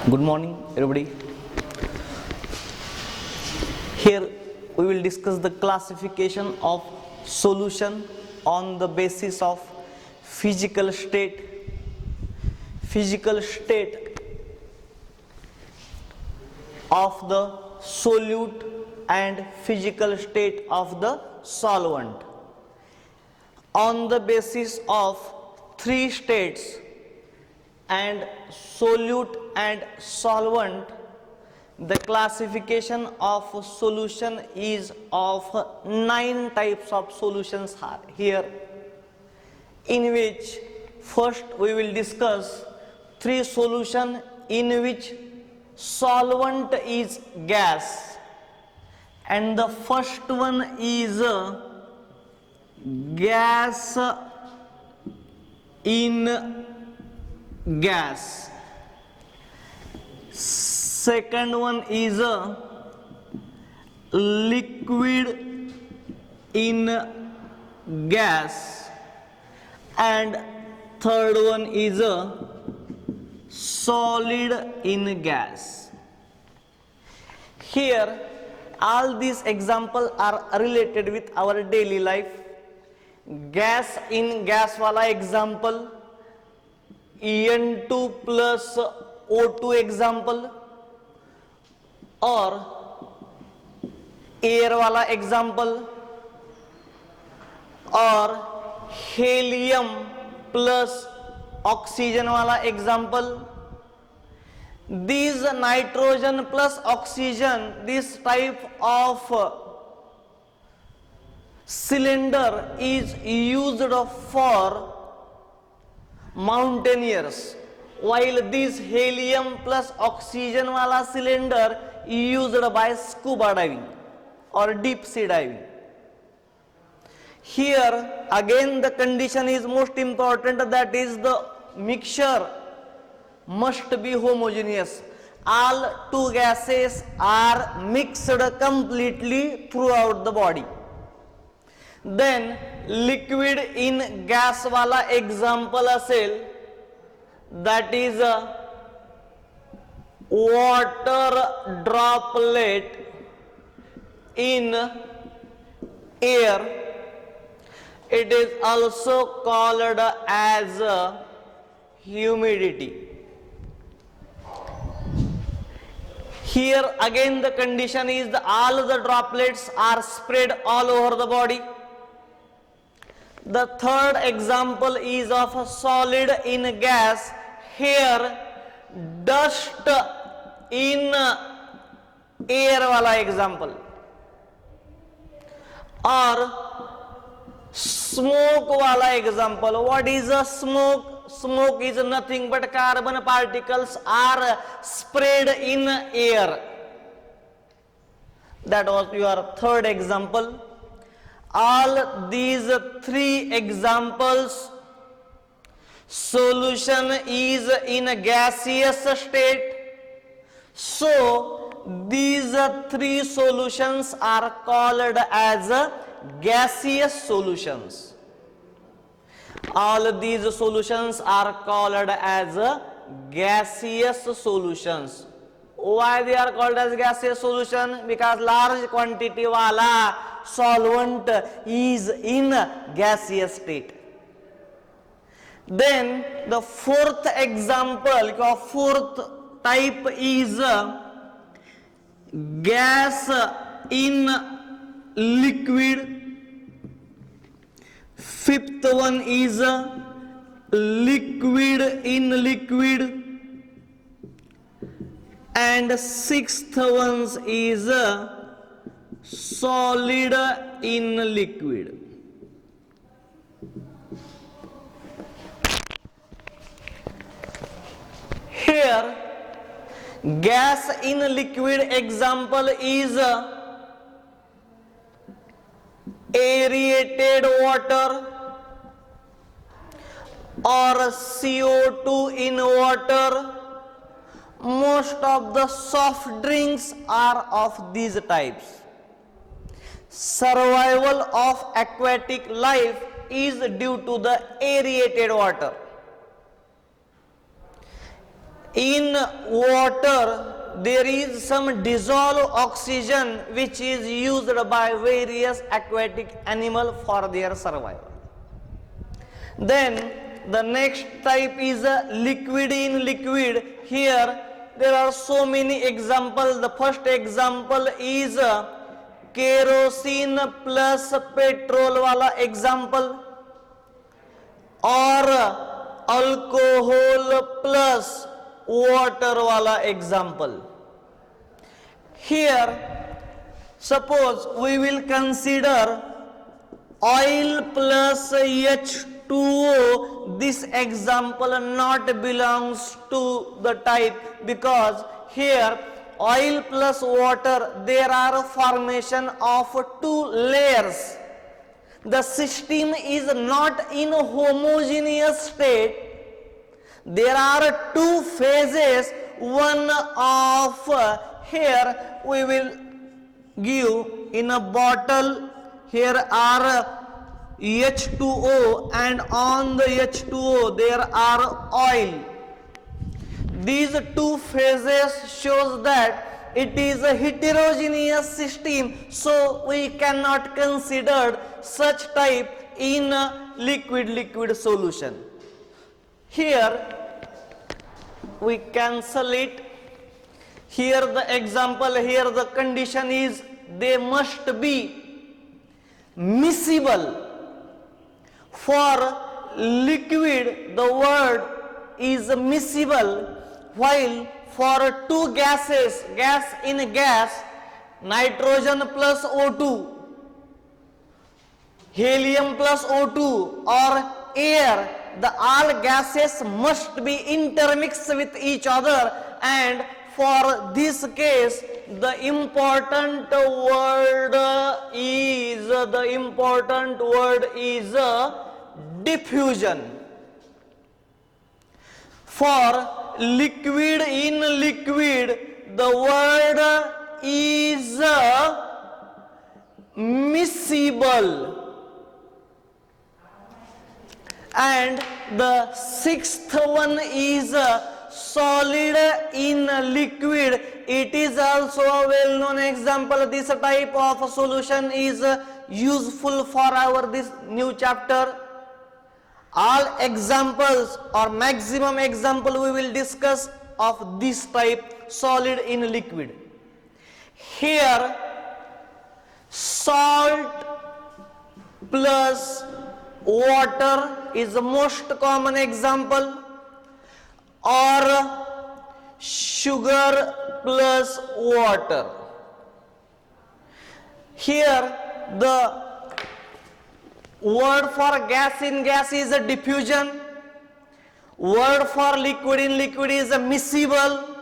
Good morning, everybody. Here we will discuss the classification of solution on the basis of physical state of the solute and physical state of the solvent. On the basis of three states and solute and solvent, the classification of solution is of 9 types of solutions are here, in which first we will discuss 3 solution in which solvent is gas, and the first one is gas in gas. Second one is a liquid in gas, and third one is a solid in gas. Here all these examples are related with our daily life. Gas in gas wala example, En2 plus O2 example, और air वाला example, और helium plus oxygen वाला example. These nitrogen plus oxygen, this type of cylinder is used for mountaineers, while this helium plus oxygen wala cylinder used by scuba diving or deep sea diving. Here again the condition is most important, that is the mixture must be homogeneous. All two gases are mixed completely throughout the body. Then liquid in gas wala example असेल, that is a water droplet in air. It is also called as humidity. Here again the condition is all the droplets are spread all over the body. The third example is of a solid in gas. Here dust in air wala example, or smoke wala example. What is a smoke? Smoke is nothing but carbon particles are spread in air. That was your third example. All these 3 examples, solution is in a gaseous state, so these 3 solutions are called as gaseous solutions. All these solutions are called as gaseous solutions. Why they are called as gaseous solution? Because large quantity wala solvent is in gaseous state. Then the fourth example or fourth type is gas in liquid. Fifth one is liquid in liquid, and sixth one is solid in liquid. Here gas in liquid example is aerated water or CO2 in water. Most of the soft drinks are of these types. Survival of aquatic life is due to the aerated water. in water there is some dissolved oxygen which is used by various aquatic animal for their survival. Then the next type is a liquid in liquid. Here there are so many examples. The first example is kerosene plus petrol wala example, or alcohol plus water wala example. Here suppose we will consider oil plus H2O. This example not belongs to the type, because here oil plus water there are formation of two layers. The system is not in a homogeneous state. There are two phases. One of here we will give in a bottle. Here are H2O, and on the H2O there are oil. These two phases shows that it is a heterogeneous system, so we cannot consider such type in a liquid solution. Here we cancel it. Here the example, here the condition is they must be miscible. For liquid the word is miscible, while for two gases, gas in gas, nitrogen plus O2, helium plus O2, or air, the all gases must be intermixed with each other, and for this case the important word is diffusion. For liquid in liquid the word is miscible. And the sixth one is solid in liquid. It is also a well known example. This type of solution is useful for our this new chapter. All examples or maximum example we will discuss of this type, solid in liquid. Here salt plus water is the most common example, or sugar plus water. Here the word for gas in gas is a diffusion, word for liquid in liquid is a miscible,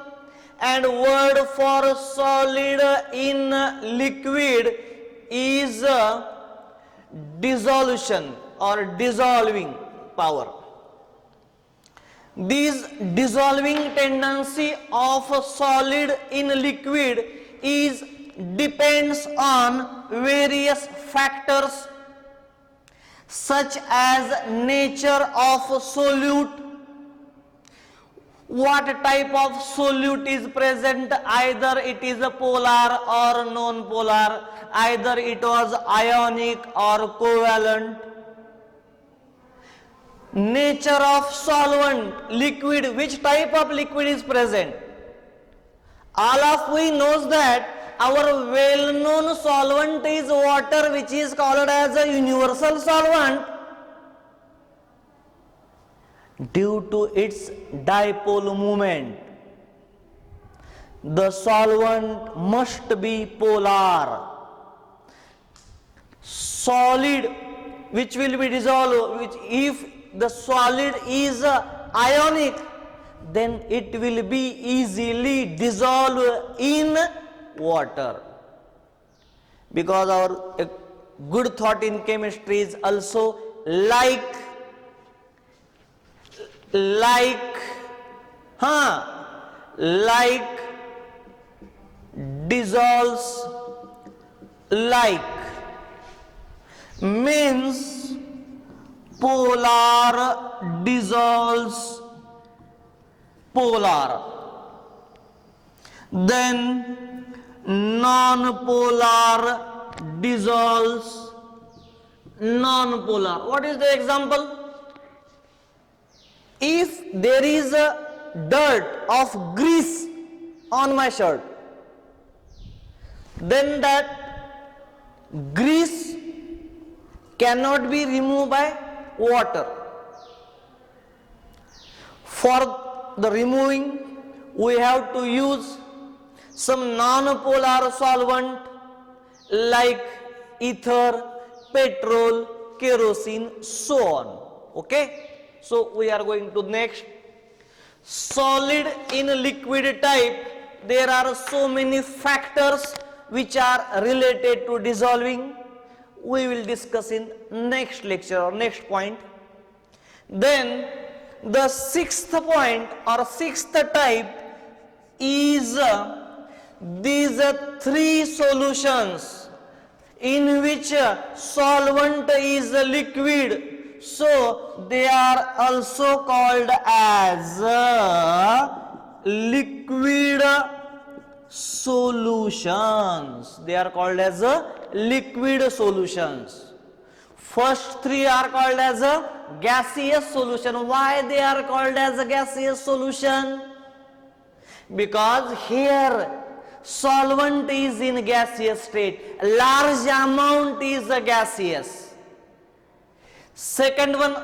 and word for solid in liquid is a dissolution or dissolving power. This dissolving tendency of solid in liquid is depends on various factors such as nature of solute, what type of solute is present, either it is a polar or non-polar, either it was ionic or covalent, nature of solvent, liquid, which type of liquid is present. All of we knows that our well-known solvent is water, which is called as a universal solvent due to its dipole moment. The solvent must be polar. Solid which will be dissolved, which if the solid is ionic, then it will be easily dissolved in water. Because our good thought in chemistry is also like dissolves like, means polar dissolves polar. Then non-polar dissolves non-polar. What is the example? If there is a dirt of grease on my shirt, then that grease cannot be removed by water. For the removing, we have to use some non-polar solvent like ether, petrol, kerosene, so on. Okay? So we are going to next. Solid in liquid type, there are so many factors which are related to dissolving. We will discuss in next lecture or next point. Then the sixth point or sixth type is these three solutions in which solvent is liquid. So they are also called as liquid solutions. They are called as liquid solutions. First three are called as a gaseous solution. Why they are called as a gaseous solution? Because here solvent is in gaseous state. Large amount is a gaseous. Second one,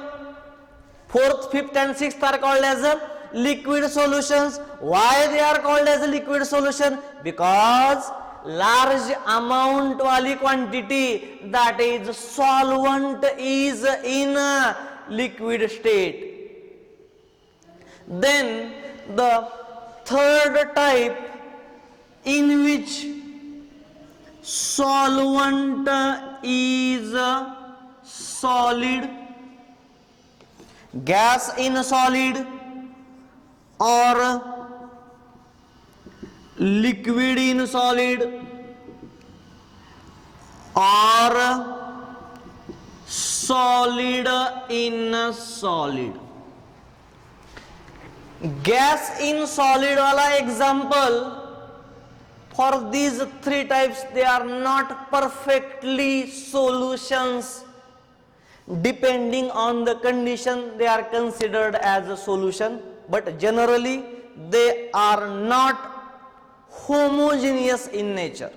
fourth, fifth and sixth are called as a liquid solutions. Why they are called as a liquid solution? Because large amount wali quantity, that is solvent, is in a liquid state. Then the third type in which solvent is solid, gas in solid or liquid in solid or solid in solid. Gas in solid wala example, for these three types they are not perfectly solutions. Depending on the condition they are considered as a solution, but generally they are not homogeneous in nature.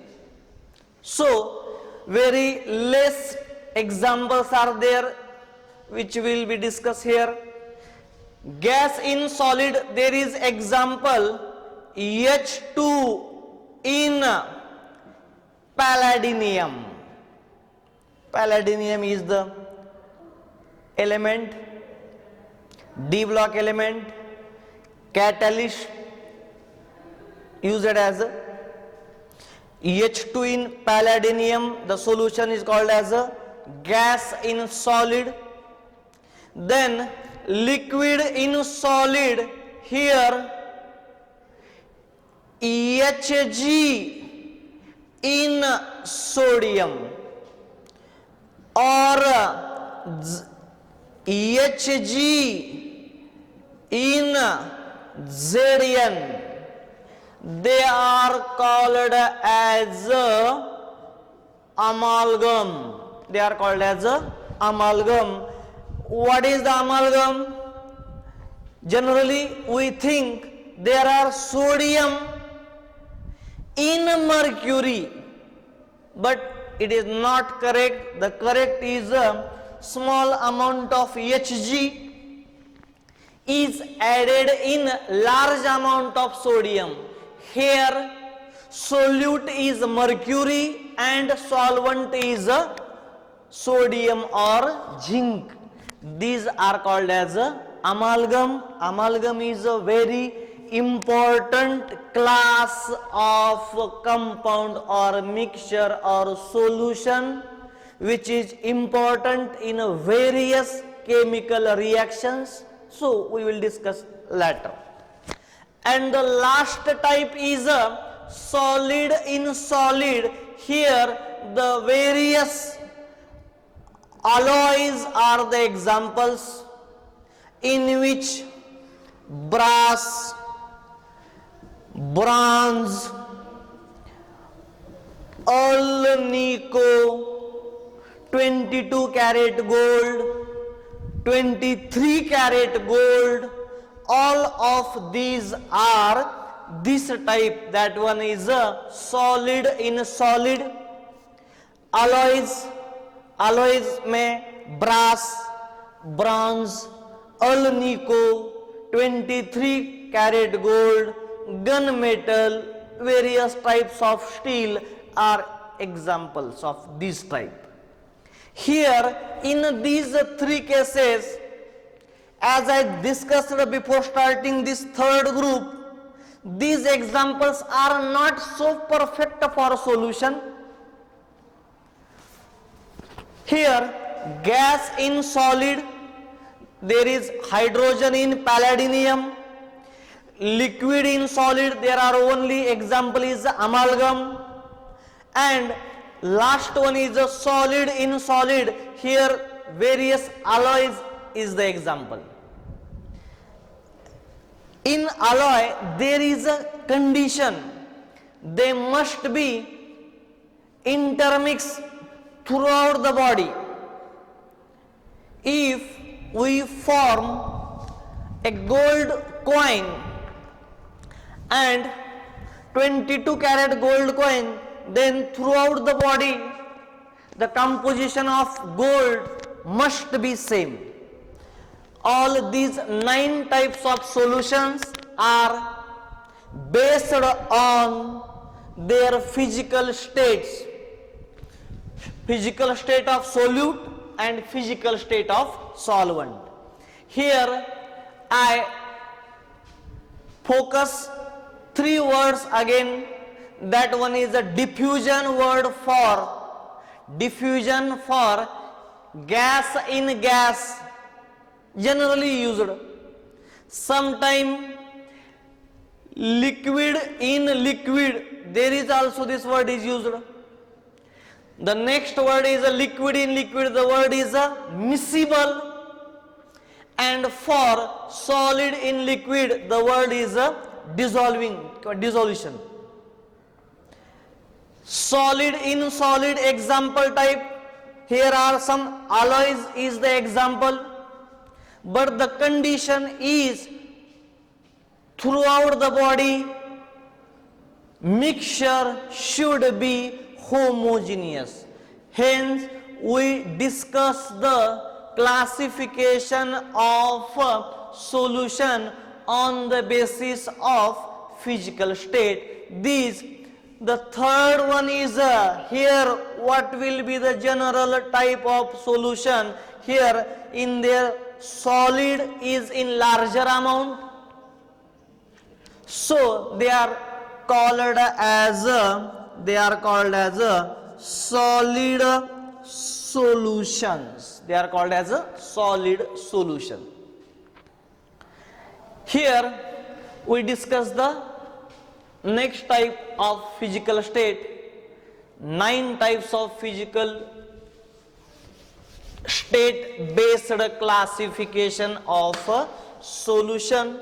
So very less examples are there which will be discussed here. Gas in solid, there is example H2 in palladium. Palladium is the element, D block element, catalyst used as a H2 in palladium. The solution is called as a gas in solid. Then liquid in solid, here Hg in sodium or Hg in Zn, they are called as amalgam. They are called as amalgam. What is the amalgam? Generally we think there are sodium in mercury, but it is not correct. The correct is a small amount of Hg is added in large amount of sodium. Here solute is mercury and solvent is sodium or zinc. These are called as amalgam. Amalgam is a very important class of compound or mixture or solution which is important in various chemical reactions. So we will discuss later. And the last type is a solid in solid. Here the various alloys are the examples in which brass, bronze, alnico, 22 karat gold, 23 karat gold, all of these are this type. That one is a solid in solid. alloys में brass, bronze, alnico, 23 karat gold, gun metal, various types of steel are examples of this type. Here in these three cases, as I discussed before starting this third group, these examples are not so perfect for solution. Here gas in solid, there is hydrogen in palladium. Liquid in solid, there are only example is amalgam. And last one is a solid in solid, here various alloys is the example. In alloy there is a condition, they must be intermixed throughout the body. If we form a gold coin and 22 karat gold coin, then throughout the body the composition of gold must be same. All these 9 types of solutions are based on their physical states, physical state of solute and physical state of solvent. Here I focus 3 words again. That one is a diffusion word for gas in gas, generally used. Sometime liquid in liquid, there is also this word is used. The next word is a liquid in liquid, the word is a miscible. And for solid in liquid, the word is a dissolution. Solid in solid example type, here are some alloys is the example, but the condition is throughout the body mixture should be homogeneous. Hence we discuss the classification of solution on the basis of physical state. The third one is here what will be the general type of solution. Here in their solid is in larger amount, so they are called as solid solutions. They are called as a solid solution. Here we discuss the next type of physical state. 9 types of physical state based classification of a solution.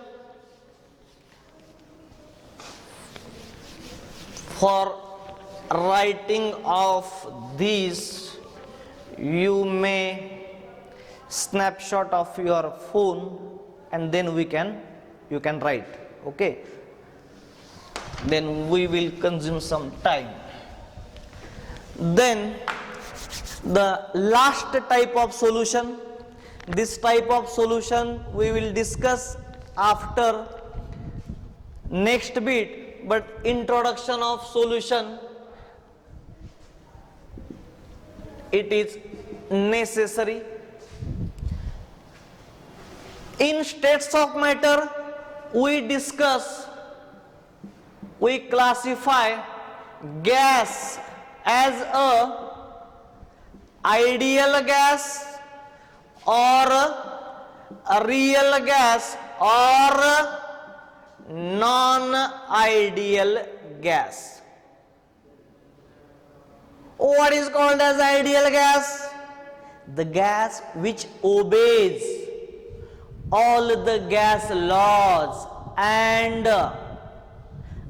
For writing of these, you may snapshot of your phone and then you can write. Okay, then we will consume some time. Then the last type of solution, this type of solution we will discuss after next bit, but introduction of solution, it is necessary. In states of matter we classify gas as a ideal gas or a real gas or non-ideal gas. What is called as ideal gas? The gas which obeys all the gas laws and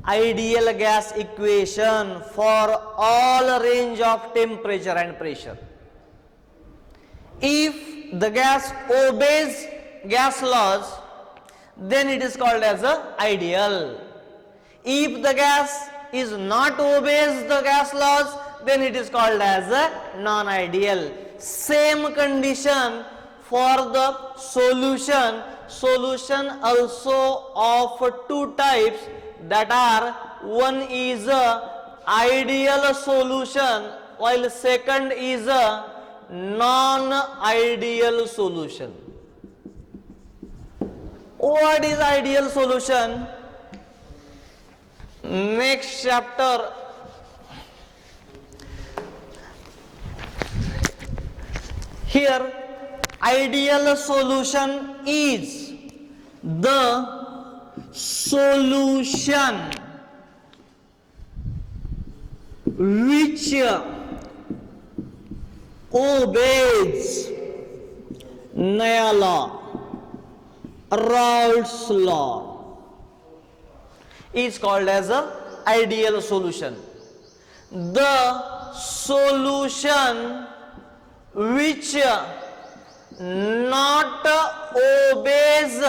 ideal gas equation for all range of temperature and pressure. If the gas obeys gas laws, then it is called as a ideal. If the gas is not obeys the gas laws, then it is called as a non-ideal. Same condition for the solution. Solution also of two types, that are, one is a ideal solution while second is a non-ideal solution. What is ideal solution? Next chapter. Here, ideal solution is the solution which obeys नया law, Raoult's law, is called as a ideal solution. The solution which not obeys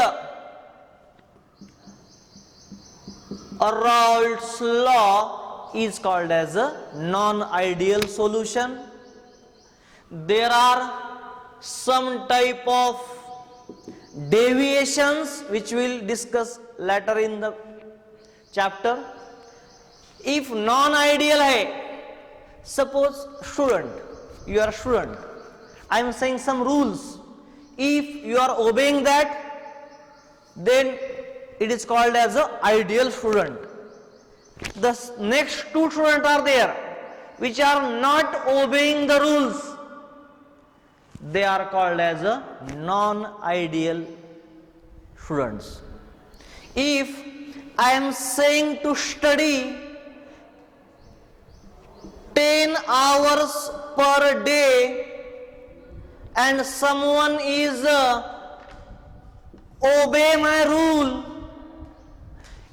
Raoult's law is called as a non-ideal solution. There are some type of deviations which we will discuss later in the chapter. If non-ideal hai, suppose student, you are a student, I am saying some rules. If you are obeying that, then it is called as an ideal student. The next two students are there which are not obeying the rules. They are called as a non-ideal students. If I am saying to study 10 hours per day and someone is obey my rule,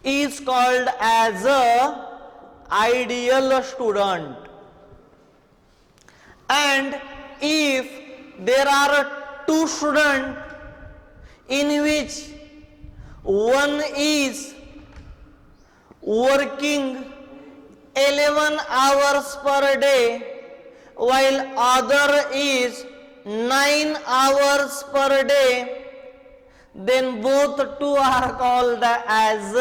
is called as a ideal student. And if there are two students in which one is working 11 hours per day while other is 9 hours per day, then both two are called as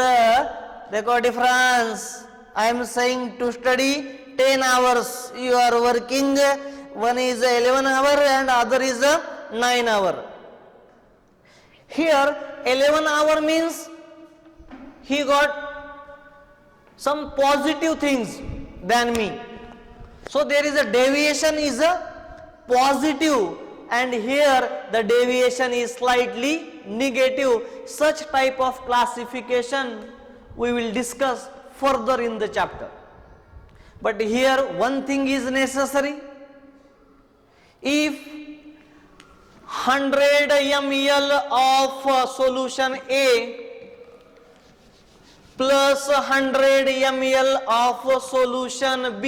देखो difference. I am saying to study 10 hours, you are working, one is 11 hour and other is 9 hour. Here 11 hour means he got some positive things than me, so there is a deviation is a positive, and here the deviation is slightly negative. Such type of classification we will discuss further in the chapter. But here one thing is necessary. If 100 ml of solution A plus 100 ml of solution B,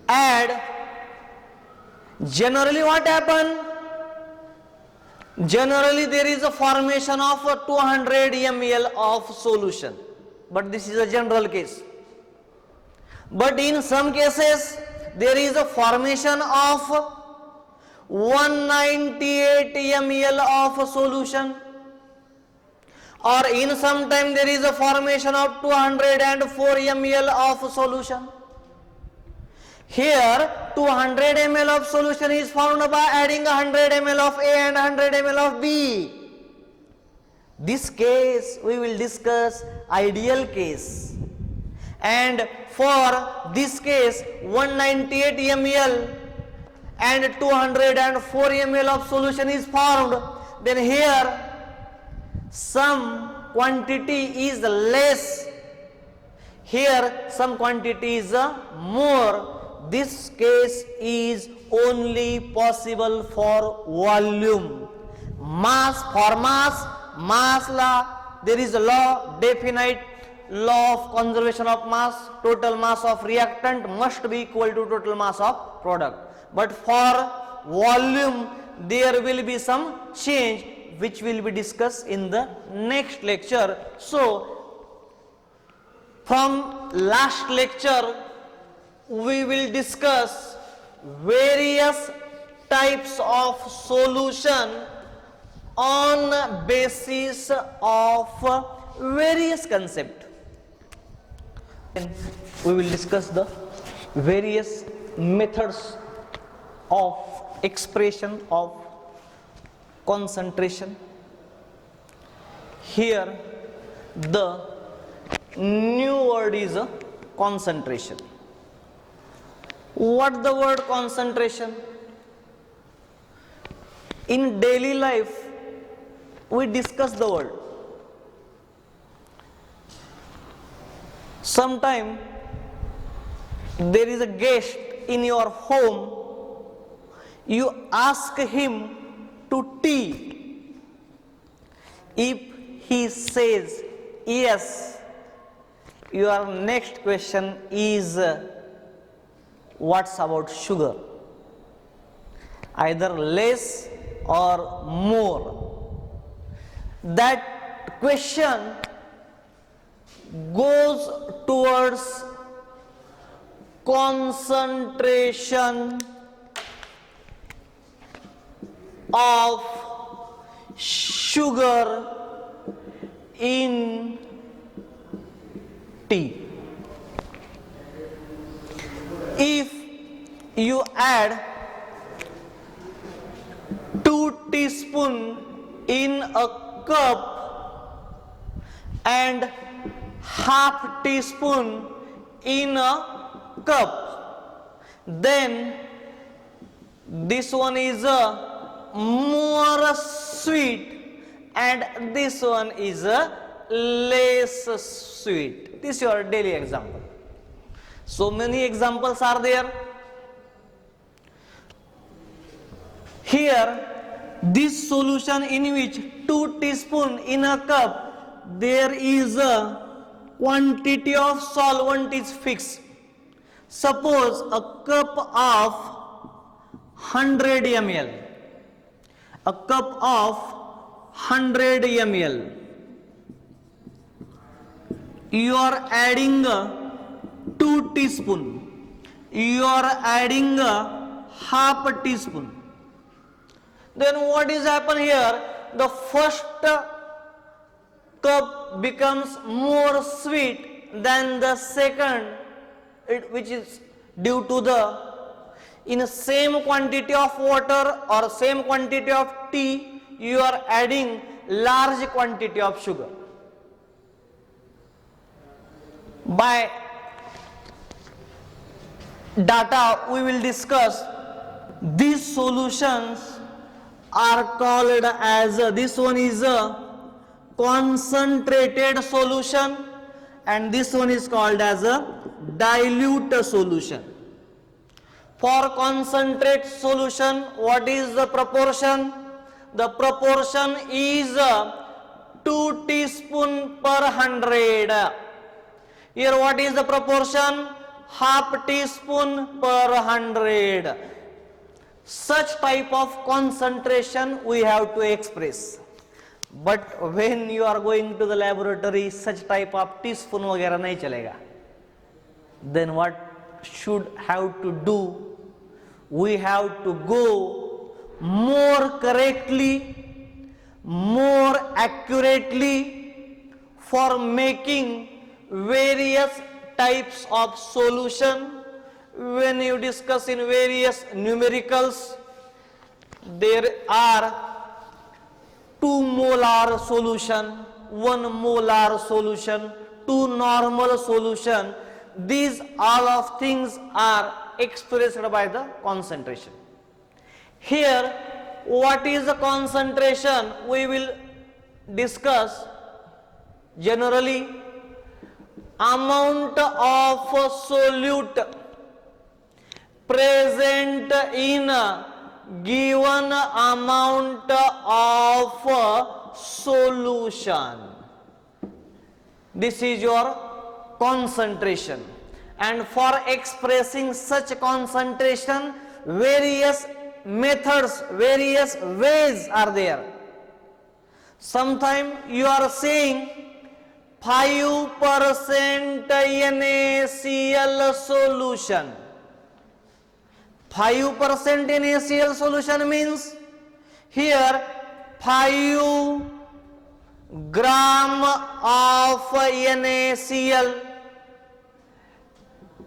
add, generally what happen? Generally there is a formation of 200 ml of solution, but this is a general case. But in some cases there is a formation of 198 ml of solution, or in some time there is a formation of 204 ml of solution. Here 200 ml of solution is found by adding 100 ml of A and 100 ml of B. This case we will discuss ideal case, and for this case 198 ml and 204 ml of solution is found, then here some quantity is less, here some quantity is more. This case is only possible for volume. Mass, for mass, mass law, there is a law, definite law of conservation of mass. Total mass of reactant must be equal to total mass of product. But for volume, there will be some change which will be discussed in the next lecture. So, from last lecture, we will discuss various types of solution on basis of various concepts. We will discuss the various methods of expression of concentration. Here the new word is a concentration. What the word concentration? In daily life we discuss the word. Sometime there is a guest in your home, you ask him to tea. If he says yes, your next question is what's about sugar? Either less or more. That question goes towards concentration of sugar in tea. If you add 2 teaspoons in a cup and half teaspoon in a cup, then this one is more sweet and this one is less sweet. This is your daily example. So many examples are there. Here this solution in which 2 teaspoons in a cup, there is a quantity of solvent is fixed. Suppose a cup of 100 ml, a cup of 100 ml, you are adding 2 teaspoons, you are adding half a teaspoon. Then what is happen here? The first cup becomes more sweet than the second, which is due to the in the same quantity of water or same quantity of tea, you are adding large quantity of sugar. By data we will discuss, these solutions are called as this one is a concentrated solution and this one is called as a dilute solution. For concentrate solution, what is the proportion? The proportion is 2 teaspoon per 100. Here what is the proportion? Half teaspoon per 100. Such type of concentration we have to express. But when you are going to the laboratory, such type of teaspoon वगैरह नहीं चलेगा. Then what should have to do? We have to go more correctly, more accurately for making various types of solution. When you discuss in various numericals, there are 2 molar solution, 1 molar solution, 2 normal solution. These all of things are expressed by the concentration. Here what is the concentration? We will discuss generally amount of solute present in given amount of solution. This is your concentration. And for expressing such concentration, various methods, various ways are there. Sometimes you are saying 5% NaCl solution. 5% NaCl solution means here 5 gram of NaCl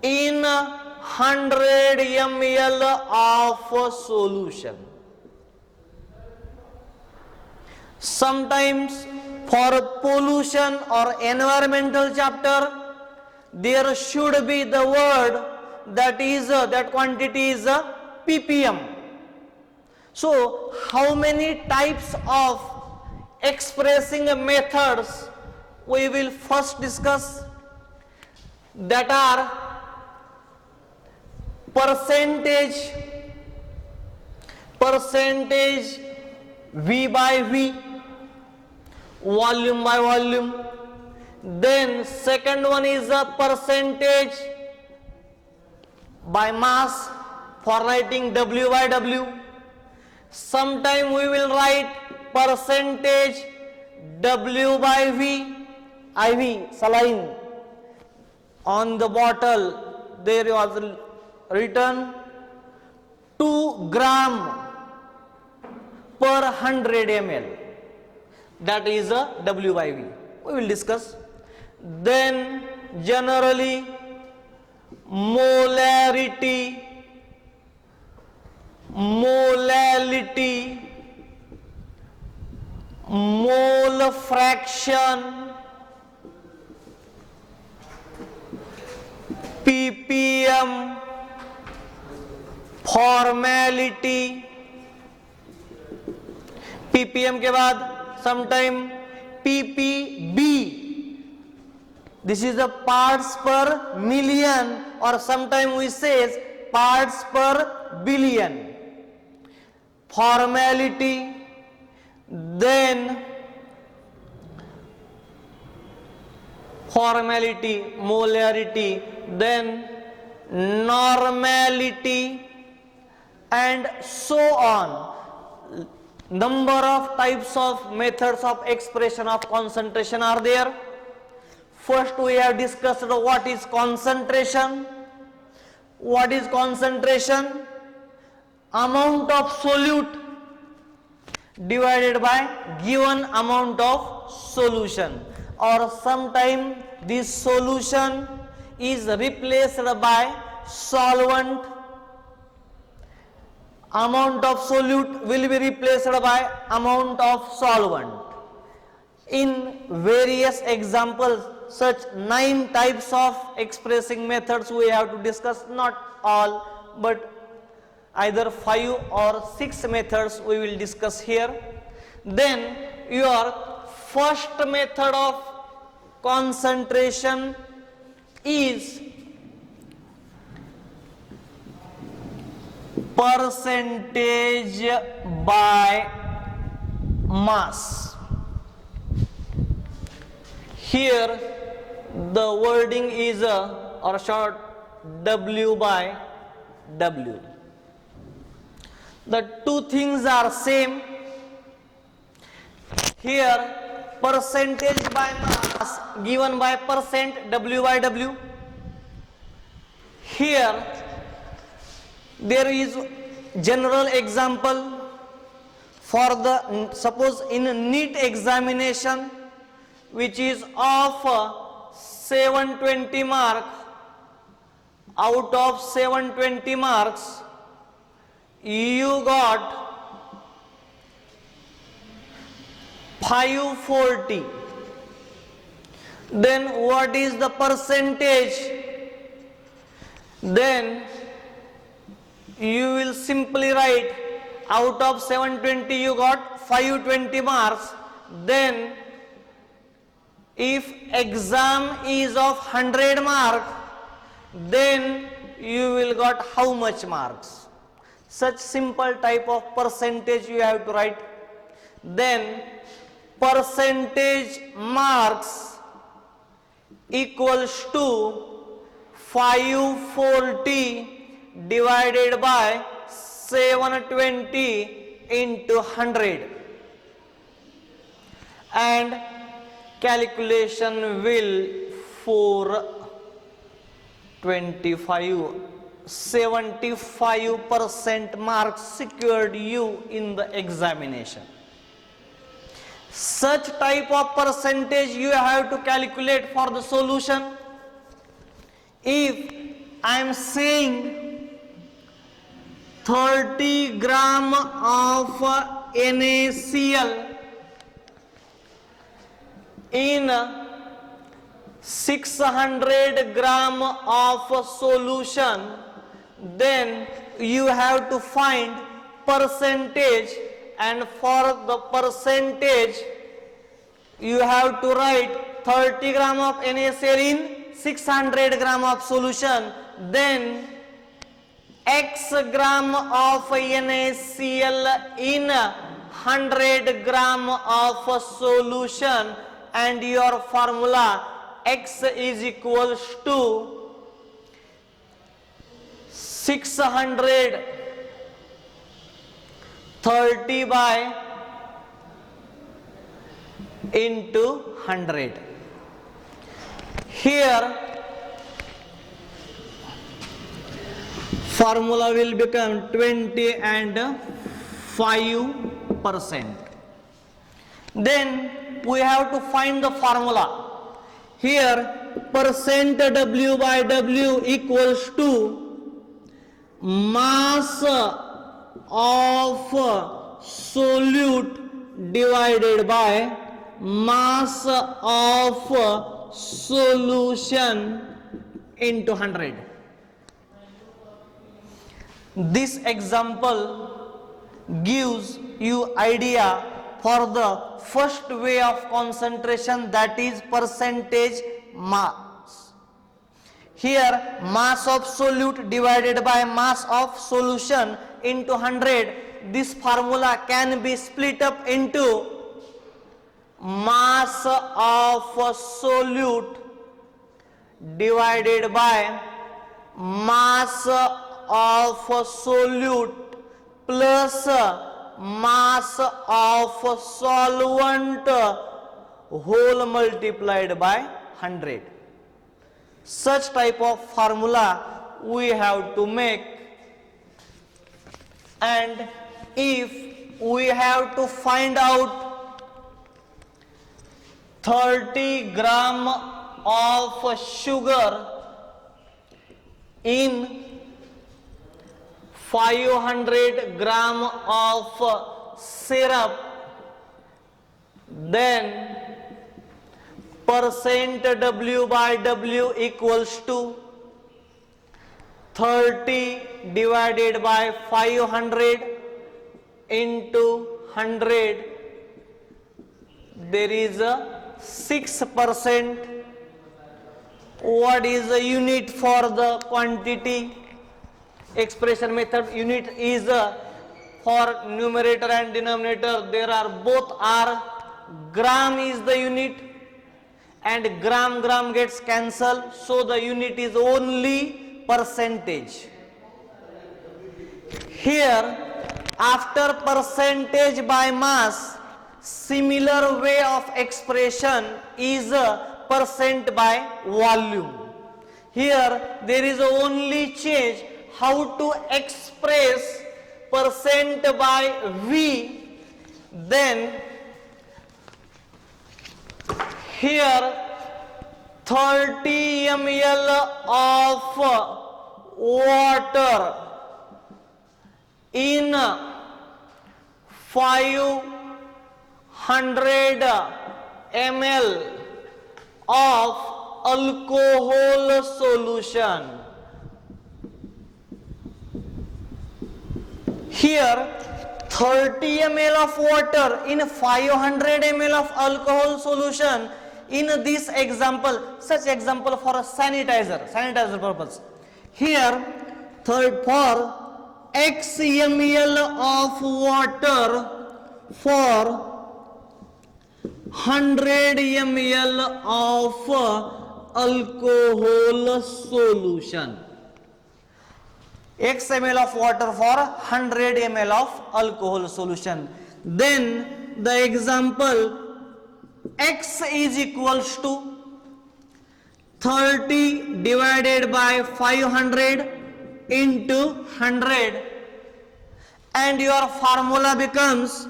in 100 ml of solution. Sometimes for pollution or environmental chapter, there should be the word that quantity is ppm. So how many types of expressing methods we will first discuss? That are percentage V by V, volume by volume. Then second one is a percentage by mass, for writing W by W. Sometime we will write percentage W by V, IV, saline. On the bottle there was written 2 gram per 100 ml. That is a W by V. We will discuss. Then generally molarity, mole fraction, ppm, formality. ppm के बाद sometime ppb, this is the parts per million, or sometime we says parts per billion. Formality, then molarity, then normality, and so on. Number of types of methods of expression of concentration are there. First we have discussed what is concentration. What is concentration? Amount of solute divided by given amount of solution, or sometime this solution is replaced by solvent. Amount of solute will be replaced by amount of solvent. In various examples, such 9 types of expressing methods we have to discuss, not all, but either 5 or 6 methods we will discuss here. Then your first method of concentration is percentage by mass. Here the wording is or short W by W. The two things are same. Here percentage by mass given by percent W by W. Here there is general example for the, suppose in NEET examination which is of 720 mark, out of 720 marks you got 540. Then what is the percentage? Then you will simply write out of 720 you got 520 marks. Then if exam is of 100 mark, then you will got how much marks? Such simple type of percentage you have to write. Then percentage marks equals to 540 divided by 720 into 100, and calculation will 425. 75% marks secured you in the examination. Such type of percentage you have to calculate for the solution. If I am saying 30 gram of NaCl in 600 gram of solution, then you have to find percentage, and for the percentage you have to write 30 gram of NaCl in 600 gram of solution, then x gram of NaCl in 100 gram of solution, and your formula x is equals to 630 by into 100. Here formula will become 20 and 5%. Then we have to find the formula. Here percent W by W equals to mass of solute divided by mass of solution into 100. This example gives you idea for the first way of concentration, that is percentage mass. Here mass of solute divided by mass of solution into 100. This formula can be split up into mass of solute divided by mass of solute plus mass of solvent whole multiplied by 100. Such type of formula we have to make, and if we have to find out 30 gram of sugar in 500 gram of syrup, then percent W by W equals to 30 divided by 500 into 100. There is a 6%. What is the unit for the quantity? Expression method unit is for numerator and denominator. There are both are gram is the unit, and gram gets cancelled, so the unit is only percentage. Here after percentage by mass, similar way of expression is percent by volume. Here there is only change how to express percent by V. Then here 30 ml of water in 500 ml of alcohol solution. Here 30 ml of water in 500 ml of alcohol solution. In this example, such example for a sanitizer purpose. Here for x ml of water for 100 ml of alcohol solution. X ml of water for 100 ml of alcohol solution. Then the example, X is equals to 30 divided by 500 into 100, and your formula becomes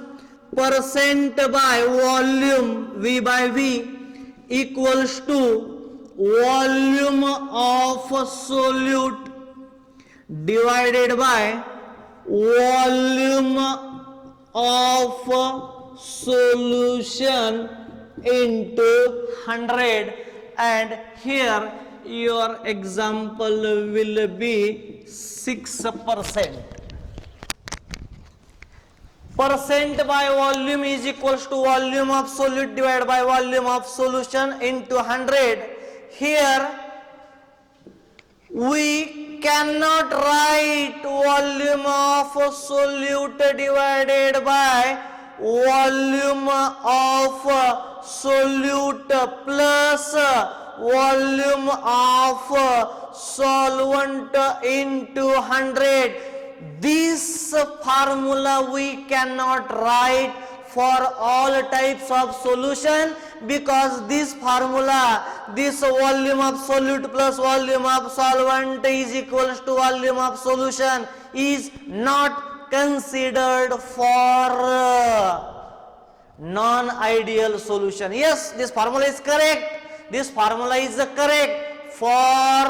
percent by volume V by V equals to volume of solute divided by volume of solution into 100, and here your example will be 6%. Percent by volume is equals to volume of solute divided by volume of solution into 100. Here we cannot write volume of solute divided by volume of solute plus volume of solvent into 100. This formula we cannot write for all types of solution, because this formula, this volume of solute plus volume of solvent is equals to volume of solution, is not considered for non-ideal solution. Yes, this formula is correct. This formula is correct for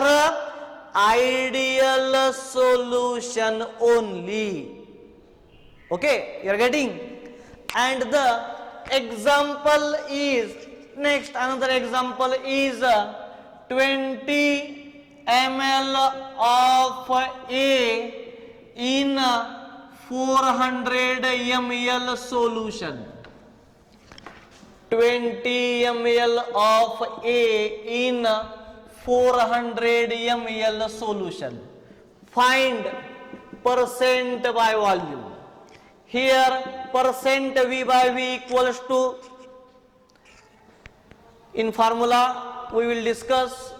ideal solution only. Okay, you are getting? And the example is, next another example is 20 ml of A in 400 ml solution. 20 ml of A in 400 ml solution. Find percent by volume. Here percent V by V equals to, in formula we will discuss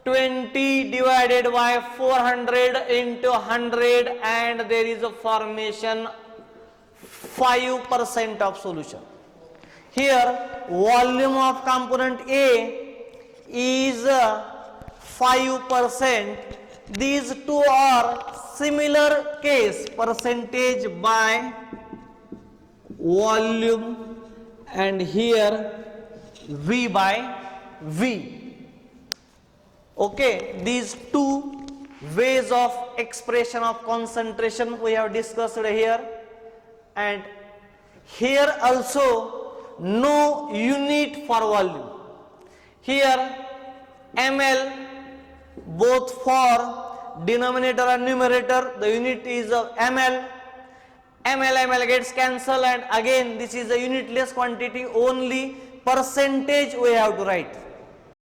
20 divided by 400 into 100, and there is a formation 5% of solution. Here volume of component A is 5%. These two are similar case, percentage by volume, and here V by V. Okay, these two ways of expression of concentration we have discussed here, and here also no unit for volume. Here ml, both for denominator and numerator, the unit is of ml. ml gets cancelled, and again this is a unitless quantity, only percentage we have to write.